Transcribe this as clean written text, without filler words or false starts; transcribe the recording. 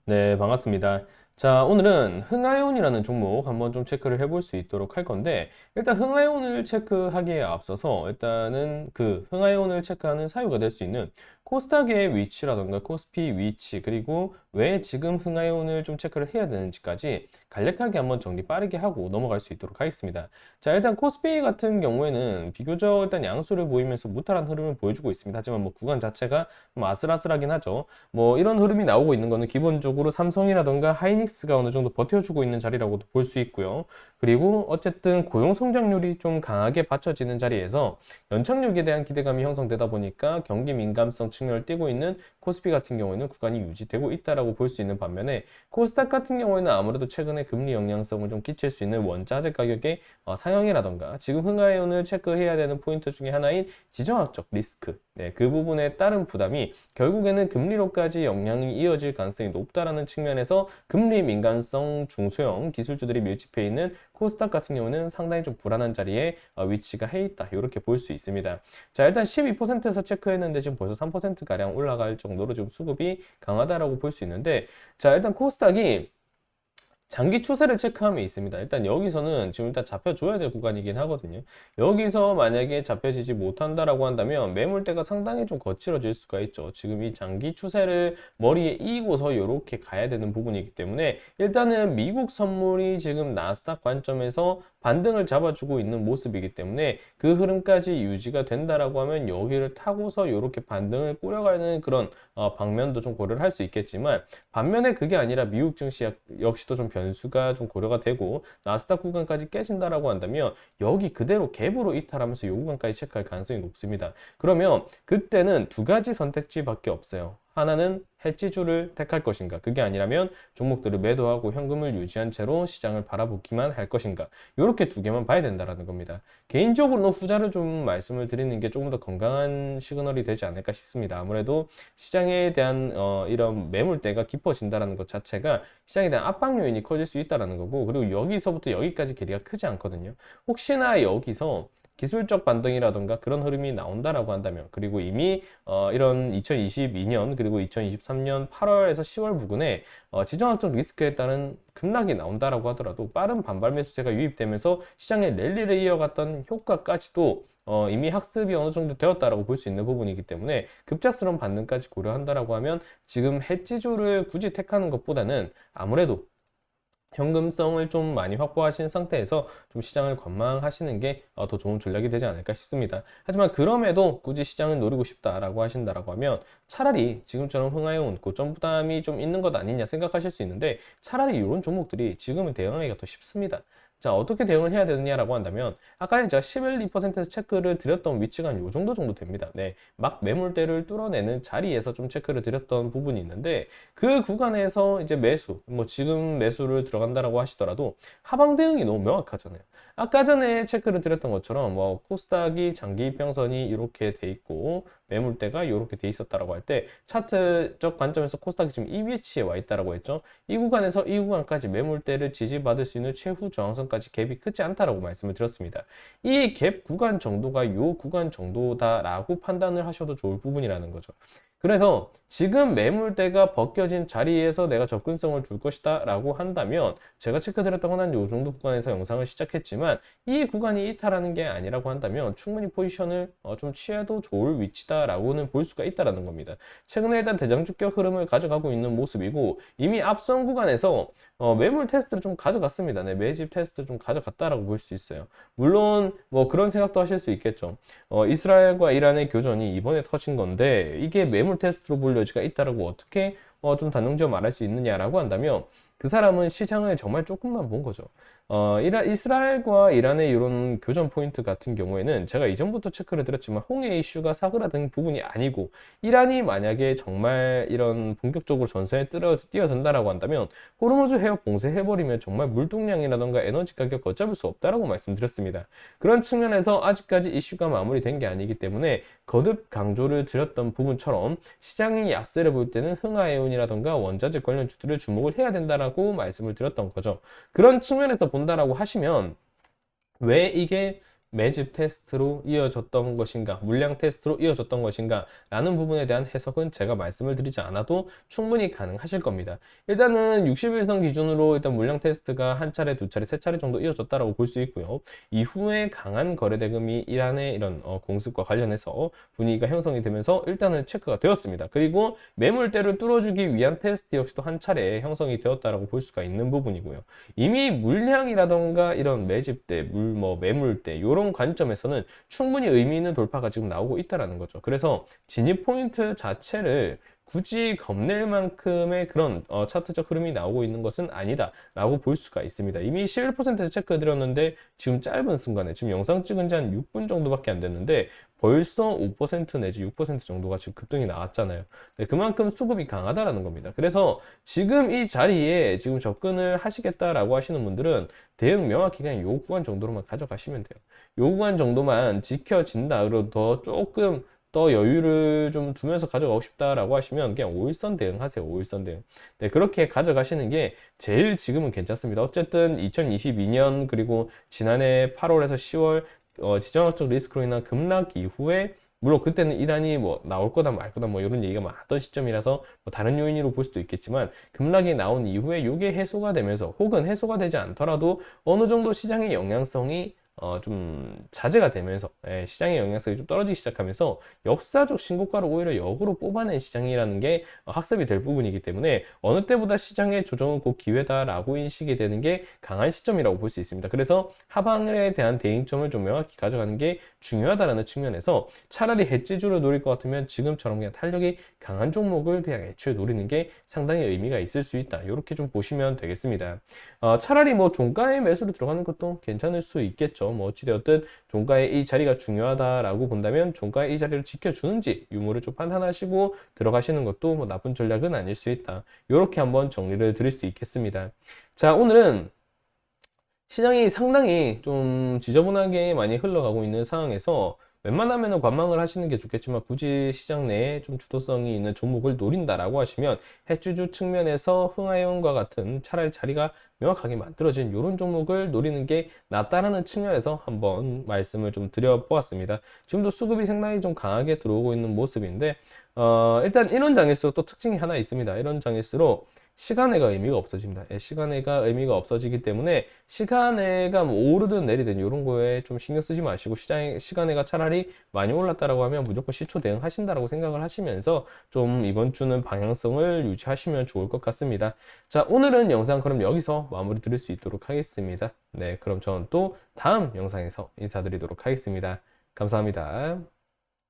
네, 반갑습니다. 자, 오늘은 흥하이온이라는 종목 한번 좀 체크를 해볼 수 있도록 할 건데, 일단 흥하이온을 체크하기에 앞서서 일단은 그 흥하이온을 체크하는 사유가 될 수 있는 코스닥의 위치라던가 코스피 위치, 그리고 왜 지금 흥하이온을 좀 체크를 해야 되는지까지 간략하게 한번 정리 빠르게 하고 넘어갈 수 있도록 하겠습니다. 자, 일단 코스피 같은 경우에는 비교적 일단 양수를 보이면서 무탈한 흐름을 보여주고 있습니다. 하지만 뭐 구간 자체가 좀 아슬아슬하긴 하죠. 뭐 이런 흐름이 나오고 있는 거는 기본적으로 삼성이라던가 하이닉스가 어느 정도 버텨주고 있는 자리라고도 볼 수 있고요. 그리고 어쨌든 고용 성장률이 좀 강하게 받쳐지는 자리에서 연착륙에 대한 기대감이 형성되다 보니까 경기 민감성 측면을 띠고 있는 코스피 같은 경우에는 구간이 유지되고 있다라고 볼 수 있는 반면에 코스닥 같은 경우에는 아무래도 최근에 금리 영향성을 좀 끼칠 수 있는 원자재 가격의 상향이라던가 지금 흥하해온을 체크해야 되는 포인트 중에 하나인 지정학적 리스크, 네, 그 부분에 따른 부담이 결국에는 금리로까지 영향이 이어질 가능성이 높다라는 측면에서 금리 민감성 중소형 기술주들이 밀집해 있는 코스닥 같은 경우는 상당히 좀 불안한 자리에 위치가 해 있다. 이렇게 볼 수 있습니다. 자, 일단 12%에서 체크했는데 지금 벌써 3%가량 올라갈 정도로 지금 수급이 강하다라고 볼 수 있는데, 자, 일단 코스닥이 장기 추세를 체크하면 있습니다. 일단 여기서는 지금 일단 잡혀줘야 될 구간이긴 하거든요. 여기서 만약에 잡혀지지 못한다라고 한다면 매물대가 상당히 좀 거칠어질 수가 있죠. 지금 이 장기 추세를 머리에 이고서 이렇게 가야 되는 부분이기 때문에 일단은 미국 선물이 지금 나스닥 관점에서 반등을 잡아주고 있는 모습이기 때문에 그 흐름까지 유지가 된다라고 하면 여기를 타고서 이렇게 반등을 꾸려가는 그런 방면도 좀 고려를 할 수 있겠지만, 반면에 그게 아니라 미국 증시 역시도 좀 변수가 좀 고려가 되고 나스닥 구간까지 깨진다라고 한다면 여기 그대로 갭으로 이탈하면서 이 구간까지 체크할 가능성이 높습니다. 그러면 그때는 두 가지 선택지밖에 없어요. 하나는 해지주를 택할 것인가, 그게 아니라면 종목들을 매도하고 현금을 유지한 채로 시장을 바라보기만 할 것인가, 이렇게 두 개만 봐야 된다라는 겁니다. 개인적으로는 후자를 좀 말씀을 드리는 게 조금 더 건강한 시그널이 되지 않을까 싶습니다. 아무래도 시장에 대한 이런 매물대가 깊어진다는 것 자체가 시장에 대한 압박 요인이 커질 수 있다는 거고, 그리고 여기서부터 여기까지 길이가 크지 않거든요. 혹시나 여기서 기술적 반등이라던가 그런 흐름이 나온다라고 한다면, 그리고 이미 이런 2022년 그리고 2023년 8월에서 10월 부근에 지정학적 리스크에 따른 급락이 나온다라고 하더라도 빠른 반발 매수세가 유입되면서 시장의 랠리를 이어갔던 효과까지도 이미 학습이 어느 정도 되었다라고 볼 수 있는 부분이기 때문에 급작스러운 반등까지 고려한다라고 하면 지금 해지조를 굳이 택하는 것보다는 아무래도 현금성을 좀 많이 확보하신 상태에서 좀 시장을 관망하시는 게 더 좋은 전략이 되지 않을까 싶습니다. 하지만 그럼에도 굳이 시장을 노리고 싶다라고 하신다라고 하면 차라리 지금처럼 흥하해온 고점 부담이 좀 있는 것 아니냐 생각하실 수 있는데, 차라리 이런 종목들이 지금은 대응하기가 더 쉽습니다. 자, 어떻게 대응을 해야 되느냐라고 한다면 아까 제가 11, 2%에서 체크를 드렸던 위치가 한 요 정도 됩니다. 네, 막 매물대를 뚫어내는 자리에서 좀 체크를 드렸던 부분이 있는데, 그 구간에서 이제 매수, 뭐 지금 매수를 들어간다라고 하시더라도 하방 대응이 너무 명확하잖아요. 아까 전에 체크를 드렸던 것처럼 뭐 코스닥이 장기 이평선이 이렇게 돼 있고 매물대가 이렇게 돼 있었다라고 할 때 차트적 관점에서 코스닥이 지금 이 위치에 와 있다라고 했죠. 이 구간에서 이 구간까지 매물대를 지지받을 수 있는 최후 저항선까지 갭이 크지 않다라고 말씀을 드렸습니다. 이 갭 구간 정도가 이 구간 정도다라고 판단을 하셔도 좋을 부분이라는 거죠. 그래서 지금 매물대가 벗겨진 자리에서 내가 접근성을 둘 것이다 라고 한다면, 제가 체크드렸던 건 한 요 정도 구간에서 영상을 시작했지만 이 구간이 이탈하는 게 아니라고 한다면 충분히 포지션을 좀 취해도 좋을 위치다 라고는 볼 수가 있다는 겁니다. 최근에 일단 대장주격 흐름을 가져가고 있는 모습이고, 이미 앞선 구간에서 매물 테스트를 좀 가져갔습니다. 네, 매집 테스트를 좀 가져갔다라고 볼 수 있어요. 물론 뭐 그런 생각도 하실 수 있겠죠. 이스라엘과 이란의 교전이 이번에 터진 건데 이게 매물 테스트로 볼 여지가 있다라고 어떻게 좀 단정지어 말할 수 있느냐라고 한다면, 그 사람은 시장을 정말 조금만 본 거죠. 이스라엘과 이란의 이런 교전 포인트 같은 경우에는 제가 이전부터 체크를 드렸지만 홍해 이슈가 사그라든 부분이 아니고, 이란이 만약에 정말 이런 본격적으로 전선에 뛰어든다라고 한다면 호르무즈 해협 봉쇄해버리면 정말 물동량이라던가 에너지 가격 걷잡을 수 없다라고 말씀드렸습니다. 그런 측면에서 아직까지 이슈가 마무리된 게 아니기 때문에 거듭 강조를 드렸던 부분처럼 시장이 약세를 볼 때는 흥하해운이라던가 원자재 관련 주들을 주목을 해야 된다라고 말씀을 드렸던 거죠. 그런 측면에서 본다라고 하시면 왜 이게 매집 테스트로 이어졌던 것인가, 물량 테스트로 이어졌던 것인가 라는 부분에 대한 해석은 제가 말씀을 드리지 않아도 충분히 가능하실 겁니다. 일단은 60일선 기준으로 일단 물량 테스트가 한 차례, 두 차례, 세 차례 정도 이어졌다라고 볼 수 있고요. 이후에 강한 거래 대금이 이란의 이런 공습과 관련해서 분위기가 형성이 되면서 일단은 체크가 되었습니다. 그리고 매물대를 뚫어주기 위한 테스트 역시도 한 차례 형성이 되었다라고 볼 수가 있는 부분이고요. 이미 물량이라던가 이런 매집대, 매물대 이런 관점에서는 충분히 의미 있는 돌파가 지금 나오고 있다라는 거죠. 그래서 진입 포인트 자체를 굳이 겁낼 만큼의 그런 차트적 흐름이 나오고 있는 것은 아니다 라고 볼 수가 있습니다. 이미 11% 체크해 드렸는데 지금 짧은 순간에 지금 영상 찍은 지 한 6분 정도밖에 안 됐는데 벌써 5% 내지 6% 정도가 지금 급등이 나왔잖아요. 네, 그만큼 수급이 강하다라는 겁니다. 그래서 지금 이 자리에 지금 접근을 하시겠다라고 하시는 분들은 대응 명확히 그냥 요 구간 정도로만 가져가시면 돼요. 요 구간 정도만 지켜진다. 그리고 더 조금 더 여유를 좀 두면서 가져가고 싶다라고 하시면 그냥 5일선 대응하세요. 5일선 대응. 네, 그렇게 가져가시는 게 제일 지금은 괜찮습니다. 어쨌든 2022년 그리고 지난해 8월에서 10월 지정학적 리스크로 인한 급락 이후에 물론 그때는 이란이 뭐 나올 거다 말 거다 뭐 이런 얘기가 많았던 시점이라서 뭐 다른 요인으로 볼 수도 있겠지만 급락이 나온 이후에 이게 해소가 되면서 혹은 해소가 되지 않더라도 어느 정도 시장의 영향성이 좀 자제가 되면서 시장의 영향성이 좀 떨어지기 시작하면서 역사적 신고가를 오히려 역으로 뽑아낸 시장이라는 게 학습이 될 부분이기 때문에 어느 때보다 시장의 조정은 곧 기회다라고 인식이 되는 게 강한 시점이라고 볼 수 있습니다. 그래서 하방에 대한 대응점을 좀 명확히 가져가는 게 중요하다라는 측면에서 차라리 해지주를 노릴 것 같으면 지금처럼 그냥 탄력이 강한 종목을 그냥 애초에 노리는 게 상당히 의미가 있을 수 있다. 이렇게 좀 보시면 되겠습니다. 차라리 뭐 종가에 매수로 들어가는 것도 괜찮을 수 있겠죠. 뭐 어찌되었든 종가의 이 자리가 중요하다라고 본다면 종가의 이 자리를 지켜주는지 유무를 좀 판단하시고 들어가시는 것도 뭐 나쁜 전략은 아닐 수 있다. 이렇게 한번 정리를 드릴 수 있겠습니다. 자, 오늘은 시장이 상당히 좀 지저분하게 많이 흘러가고 있는 상황에서 웬만하면 관망을 하시는 게 좋겠지만 굳이 시장 내에 좀 주도성이 있는 종목을 노린다라고 하시면 해주주 측면에서 흥하이온과 같은 차라리 자리가 명확하게 만들어진 이런 종목을 노리는 게 낫다라는 측면에서 한번 말씀을 좀 드려보았습니다. 지금도 수급이 상당히 좀 강하게 들어오고 있는 모습인데 일단 이런 장일수록 또 특징이 하나 있습니다. 이런 장일수록 시간애가 의미가 없어집니다. 시간애가 의미가 없어지기 때문에 시간애가 뭐 오르든 내리든 이런 거에 좀 신경 쓰지 마시고 시간애가 차라리 많이 올랐다라고 하면 무조건 시초 대응하신다라고 생각을 하시면서 좀 이번 주는 방향성을 유지하시면 좋을 것 같습니다. 자, 오늘은 영상 그럼 여기서 마무리 드릴 수 있도록 하겠습니다. 네, 그럼 저는 또 다음 영상에서 인사드리도록 하겠습니다. 감사합니다.